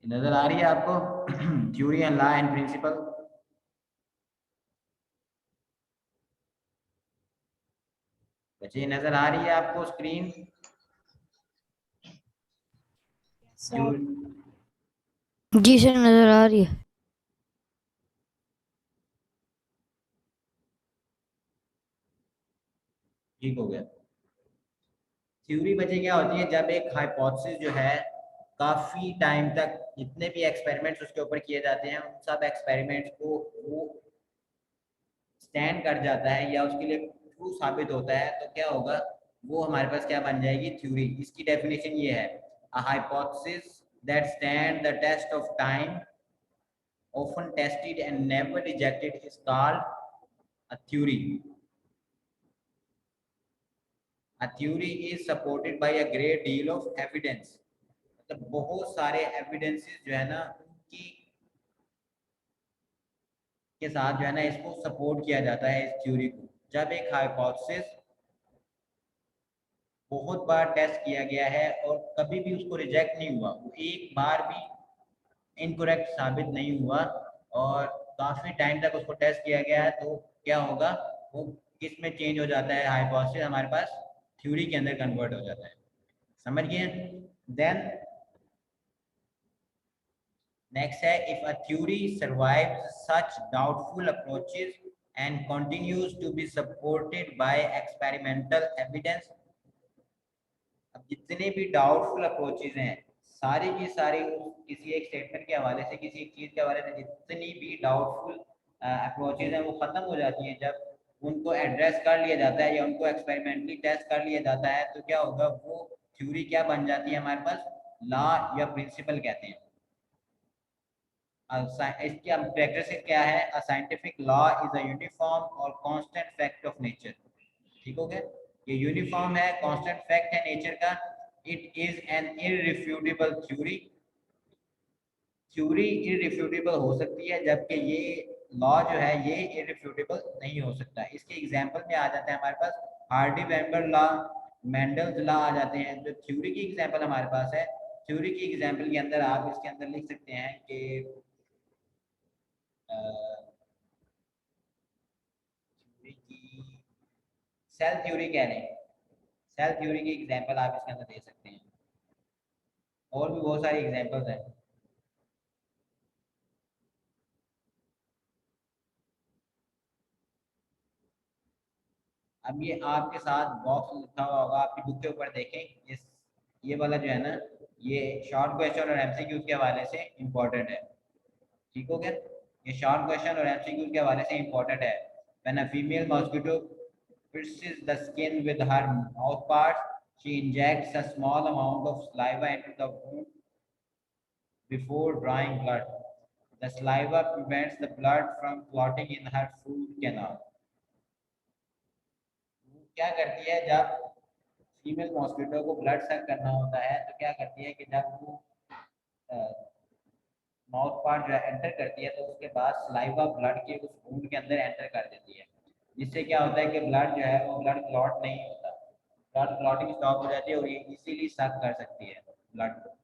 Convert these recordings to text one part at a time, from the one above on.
नजर आ रही है आपको theory and law and principle? बच्चे नजर आ रही है आपको स्क्रीन? सर जी सर, नजर आ रही है। ठीक हो गया। थ्योरी बच्चे क्या होती है, जब एक हाइपोथेसिस जो है काफी टाइम तक जितने भी एक्सपेरिमेंट्स उसके ऊपर किए जाते हैं उन सब एक्सपेरिमेंट्स को वो स्टैंड कर जाता है या उसके लिए ट्रू साबित होता है, तो क्या होगा, वो हमारे पास क्या बन जाएगी, थ्योरी। इसकी डेफिनेशन ये है, a hypothesis that stand the test of time, often tested and never rejected, is called a theory. A theory is supported by a great deal of evidence. मतलब बहुत सारे एविडेंसेस जो है ना उनकी के साथ जो है ना इसको सपोर्ट किया जाता है इस थ्योरी को। जब एक हाइपोथेसिस बहुत बार टेस्ट किया गया है और कभी भी उसको रिजेक्ट नहीं हुआ, वो एक बार भी इनकरेक्ट साबित नहीं हुआ और काफी टाइम तक उसको टेस्ट किया गया है, तो क्या होगा, वो किस में चेंज हो जाता है, हाइपोथेसिस हमारे पास थ्योरी के अंदर कन्वर्ट हो जाता है। समझ गए? देन नेक्स्ट है, if a theory survives such doubtful approaches and continues to be supported by experimental evidence. अब जितने भी डाउटफुल अप्रोचेज हैं सारी की सारी किसी एक स्टेटमेंट के हवाले से, किसी एक चीज के हवाले से जितनी भी डाउटफुल अप्रोचेज हैं वो खत्म हो जाती हैं जब उनको एड्रेस कर लिया जाता है या उनको एक्सपेरिमेंटली टेस्ट कर लिया जाता है, तो क्या होगा, वो थ्योरी क्या बन जाती है हमारे पास, लॉ या प्रिंसिपल कहते हैं। इसकी हम कैरेक्टरिस्टिक क्या है, a scientific law is a uniform और कांस्टेंट फैक्ट ऑफ नेचर। ठीक हो गया, ये यूनिफॉर्म है, कांस्टेंट फैक्ट है नेचर का। It is an irrefutable theory. Theory irrefutable हो सकती है जबकि ये लॉ जो है ये इररिफ्यूटेबल नहीं हो सकता। इसके एग्जांपल में आ जाते हैं हमारे पास हार्डी वेम्बर लॉ, मेंडल्स लॉ आ जाते हैं। जो थ्योरी की एग्जांपल हमारे पास है, थ्योरी की एग्जांपल के अंदर आप इसके अंदर लिख सकते हैं कि थ्योरी की सेल थ्योरी कह लें, सेल थ्योरी की एग्जांपल आप इसके अंदर दे सकते हैं। और भी बहुत सारी एग्जांपल्स हैं। अब ये आपके साथ बॉक्स लिखा हुआ होगा, आपकी बुक के ऊपर देखें, ये वाला जो है ना, ये शॉर्ट क्वेश्चन और एमसीक्यू के हवाले से इम्पोर्टेंट है। ठीक हो गया, ये शॉर्ट क्वेश्चन और एमसीक्यू के हवाले से इम्पोर्टेंट है। When a female mosquito pierces the skin with her mouth parts, she injects a small amount of saliva into the wound before drawing blood. The saliva prevents the blood from clotting in her food canal. क्या करती है, जब female mosquito को blood सक करना होता है तो क्या करती है कि जब वो माउथ पार्ट जो है एंटर करती है तो उसके बाद सलाइवा ब्लड के उस वूंड के अंदर एंटर कर देती है, जिससे क्या होता है कि ब्लड जो है वो ब्लड क्लॉट नहीं होता, ब्लड क्लॉटिंग स्टॉप हो जाती है और ये इजीली सक कर सकती है ब्लड को।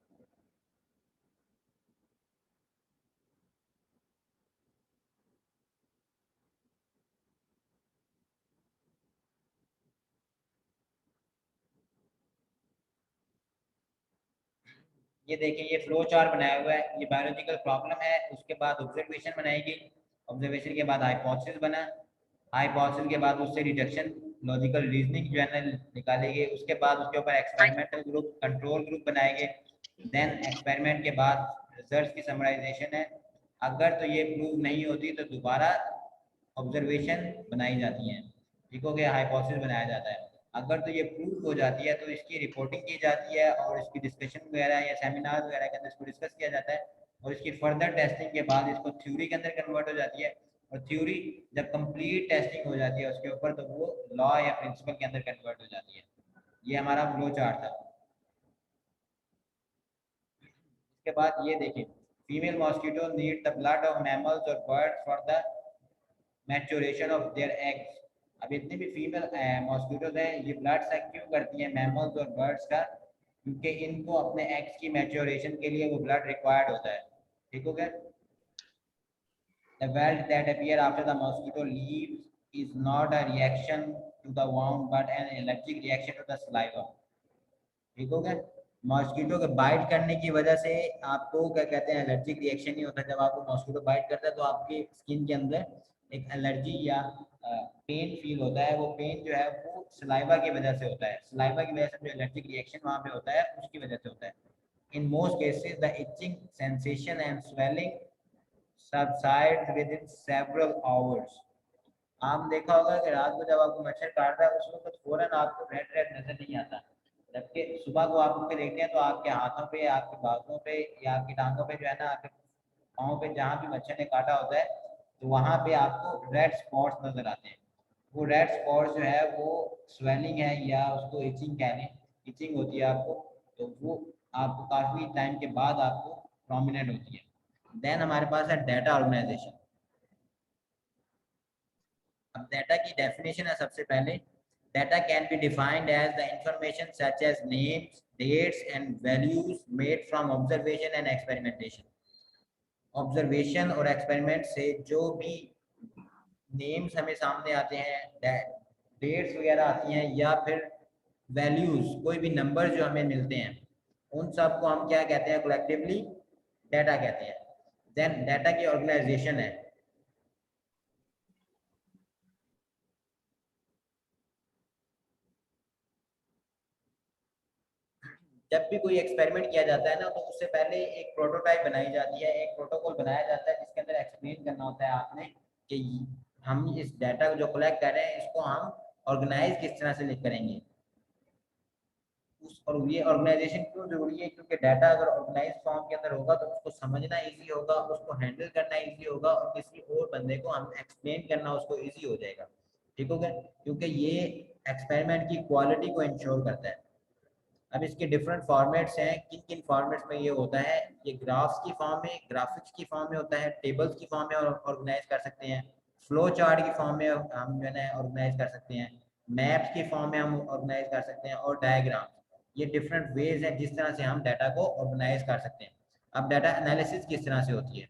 ये देखिए, ये फ्लो चार्ट बनाया हुआ है, ये बायोलॉजिकल प्रॉब्लम है, उसके बाद ऑब्जर्वेशन बनाई गई, ऑब्जर्वेशन के बाद हाइपोथेसिस बना, हाइपोथेसिस के बाद उससे डिडक्शन लॉजिकल रीजनिंग जो है ना निकाले गए, उसके बाद उसके ऊपर एक्सपेरिमेंटल ग्रुप, कंट्रोल ग्रुप बनाए गए, देन एक्सपेरिमेंट के बाद रिजल्ट की समराइजेशन है। अगर तो ये प्रूव नहीं होती तो दोबारा ऑब्जर्वेशन बनाई जाती हैं। ठीक हो गया, हाइपोथेसिस बनाया जाता है। अगर तो ये प्रूव हो जाती है तो इसकी रिपोर्टिंग की जाती है और इसकी डिस्कशन वगैरह या सेमिनार वगैरह के अंदर इसको डिस्कस किया जाता है और इसकी फर्दर टेस्टिंग के बाद इसको थ्योरी के अंदर कन्वर्ट हो जाती है। और थ्योरी जब कंप्लीट टेस्टिंग हो जाती है उसके ऊपर तो वो लॉ या प्रिंसिपल के अंदर कन्वर्ट हो जाती है। ये हमारा फ्लो चार्ट था। इसके बाद ये देखिए, female mosquito need the blood of mammals और birds for the maturation of their eggs. अब इतनी भी फीमेल मॉस्किटोज हैं ये ब्लड सक क्यों करती हैं मैमल्स और बर्ड्स का, क्योंकि इनको अपने एग्स की मैच्योरेशन के लिए वो ब्लड रिक्वायर्ड होता है। ठीक हो गया? The welt that appear after the mosquito leaves is not a reaction to the wound but an allergic reaction to the saliva. ठीक हो गया? मॉस्किटो के बाइट करने की वजह से आपको क्या कहते हैं, एलर्जिक रिएक्शन नहीं होता। जब आपको मॉस्किटो बाइट करता है तो आपकी स्किन के अंदर एक एलर्जी या पेन फील होता है। वो पेन जो है वो सलाइवा की वजह से होता है। सलाइवा की वजह से जो एलर्जिक रिएक्शन वहाँ पे होता है उसकी वजह से होता है। In most cases the itching sensation and swelling subsides within several hours. आप देखा होगा कि रात को जब आपको मच्छर काटता है उस वक्त फौरन आपको रेड रेड नजर नहीं आता, जबकि सुबह को आप उनको देखते हैं तो आपके हाथों पे, आपके बाजू पे या आपकी टांगों पे जो है ना, आपके पाँव पे जहाँ भी मच्छर ने काटा होता है तो वहाँ पे आपको रेड स्पॉट्स नजर आते हैं। वो रेड स्पॉट्स जो है वो स्वेलिंग है या उसको इचिंग कह लें, इचिंग होती है आपको, तो वो आपको काफ़ी टाइम के बाद आपको प्रोमिनेंट होती है। देन हमारे पास है डाटा ऑर्गेनाइजेशन। अब डाटा की डेफिनेशन है सबसे पहले, data can be defined as the information such as names, dates and values made from observation and experimentation. Observation और एक्सपेरिमेंट से जो भी नेम्स हमें सामने आते हैं, डेट्स वगैरह आती हैं या फिर वैल्यूज, कोई भी नंबर जो हमें मिलते हैं, उन सब को हम क्या कहते हैं, कलेक्टिवली डाटा कहते हैं। देन डाटा की ऑर्गेनाइजेशन है। जब भी कोई एक्सपेरिमेंट किया जाता है ना तो उससे पहले एक प्रोटोटाइप बनाई जाती है, एक प्रोटोकॉल बनाया जाता है जिसके अंदर एक्सप्लेन करना होता है आपने कि हम इस डाटा को जो कलेक्ट कर रहे हैं इसको हम ऑर्गेनाइज किस तरह से करेंगे। और ये ऑर्गेनाइजेशन क्यों जरूरी है, क्योंकि डाटा अगर ऑर्गेनाइज फॉर्म के अंदर होगा तो उसको समझना इजी होगा, उसको हैंडल करना इजी होगा और किसी और बंदे को हम एक्सप्लेन करना उसको इजी हो जाएगा। ठीक हो गया? क्योंकि ये एक्सपेरिमेंट की क्वालिटी को इंश्योर करता है। अब इसके डिफरेंट फॉर्मेट्स हैं, किन किन फॉर्मेट्स में ये होता है, ये ग्राफ्स की फॉर्म में, ग्राफिक्स की फॉर्म में होता है, टेबल्स की फॉर्म में ऑर्गेनाइज कर सकते हैं, फ्लो चार्ट की फॉर्म में हम जो है ऑर्गेनाइज कर सकते हैं, मैप्स की फॉर्म में हम ऑर्गेनाइज कर सकते हैं और डायग्राम। ये डिफरेंट वेज हैं जिस तरह से हम डाटा को ऑर्गेनाइज कर सकते हैं। अब डाटा एनालिसिस किस तरह से होती है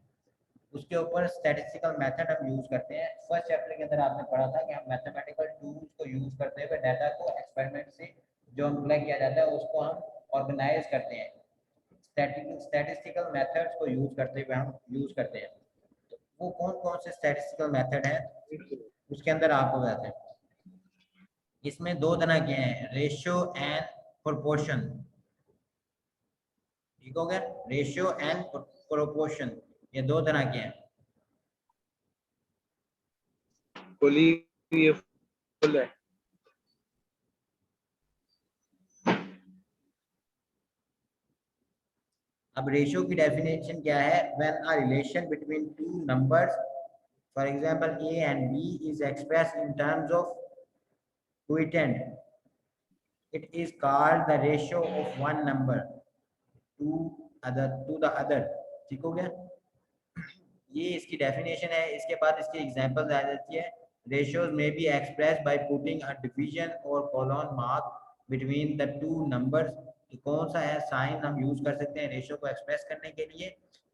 उसके ऊपर स्टैटिस्टिकल मेथड हम यूज करते हैं। फर्स्ट चैप्टर के अंदर आपने पढ़ा था कि हम मैथमेटिकल टूल्स को यूज करते हुए डाटा को एक्सपेरिमेंट से जो हम कलेक्ट किया जाता है उसको हम ऑर्गेनाइज करते हैं। स्टैटिस्टिकल मेथड्स को यूज करते हुए हम यूज करते हैं। तो वो कौन कौन से स्टैटिस्टिकल मेथड हैं उसके अंदर आपको बताते हैं। इसमें दो तरह के हैं, रेशियो एंड प्रोपोर्शन। ठीक हो गया? रेशियो एंड प्रोपोर्शन, ये दो तरह के हैं। बोली ये फुल है। अब रेशियो की डेफिनेशन क्या है, when a relation between two numbers, for example a and b is expressed in terms of quotient, it is called the ratio of one number to the other। ठीक हो गया? ये इसकी डेफिनेशन है। इसके बाद इसकी एग्जांपल्स आ जाती है। ratios may be expressed by putting a division or colon mark between the two numbers। कौन सा है साइन हम यूज कर सकते हैं रेशियो को एक्सप्रेस करने के लिए।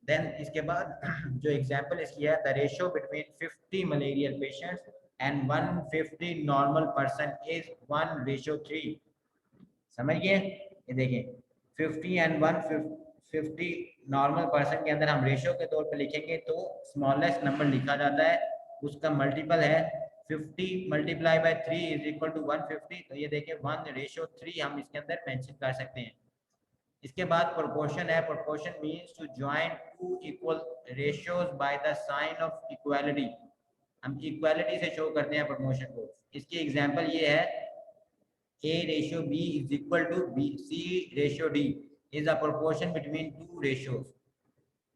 देन इसके बाद जो एग्जांपल इसकी है, the ratio between 50 malarial patients and 150 normal person is 1:3। समझ गए? ये देखें 50 एंड 150 नॉर्मल पर्सन के अंदर हम रेशियो के तौर पे लिखेंगे तो स्मॉलेस्ट नंबर लिखा जाता है, उसका मल्टीपल है 50 multiply by 3 is equal to 150। तो ये देखिए 1:3 हम इसके अंदर मेंशन कर सकते हैं। इसके बाद प्रोपोर्शन है। Proportion means to join two equal ratios by the sign of equality. हम इक्वालिटी से शो करते हैं प्रोपोर्शन को। इसकी एग्जांपल ये है, A ratio B is equal to C ratio D is a proportion between two ratios।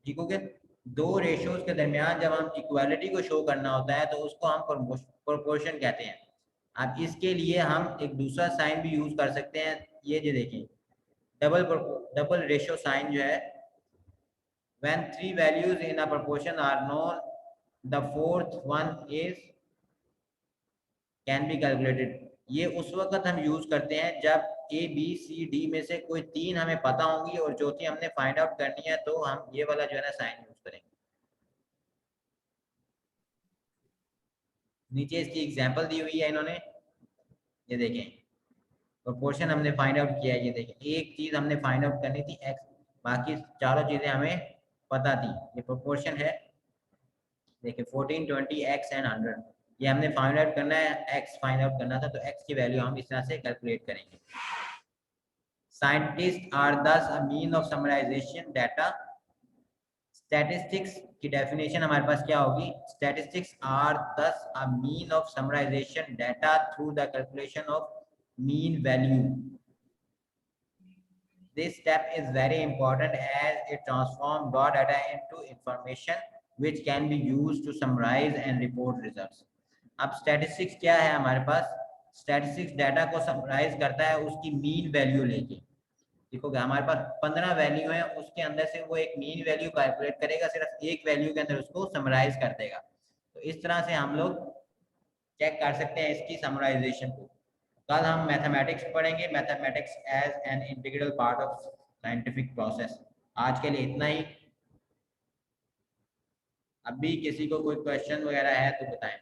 ठीक हो गया? दो रेशियोज के दरमियान जब हम इक्वालिटी को शो करना होता है तो उसको हम प्रोपोर्शन कहते हैं। अब इसके लिए हम एक दूसरा साइन भी यूज कर सकते हैं। ये जो देखें डबल रेशियो साइन जो है, when three values in a proportion are known, the fourth one can be calculated। ये उस वक्त हम यूज करते हैं जब ए बी सी डी में से कोई 3 हमें पता होंगी और चौथी हमने फाइंड आउट करनी है, तो हम ये वाला जो है ना साइन यूज करेंगे। नीचे इसकी एग्जांपल दी हुई है इन्होंने, ये देखें प्रोपोर्शन हमने फाइंड आउट किया है। ये देखें एक चीज हमने फाइंड आउट करनी थी एक्स, बाकी चारों चीजें हमें पता थी। ये प्रोपोर्शन है, देखिए 14, 20, x एंड 100, ये हमने फाइंड आउट करना है, x फाइंड आउट करना था, तो x की वैल्यू हम इस तरह से कैलकुलेट करेंगे। Scientist are thus a mean of summarisation data. Statistics की डेफिनेशन हमारे पास क्या होगी? Statistics are thus a mean of summarisation data through the calculation of mean value. This step is very important as it transforms raw data into information which can be used to summarize and report results. अब statistics क्या है हमारे पास? Statistics data को summarise करता है उसकी mean value लेके। देखोगे हमारे पास 15 वैल्यू है, उसके अंदर से वो एक मीन वैल्यू कैलकुलेट करेगा, सिर्फ एक वैल्यू के अंदर उसको समराइज कर देगा। तो इस तरह से हम लोग चेक कर सकते हैं इसकी समराइजेशन को। कल हम मैथमेटिक्स पढ़ेंगे, mathematics as an integral part of scientific process. आज के लिए इतना ही। अभी किसी को कोई क्वेश्चन वगैरह है तो बताएं।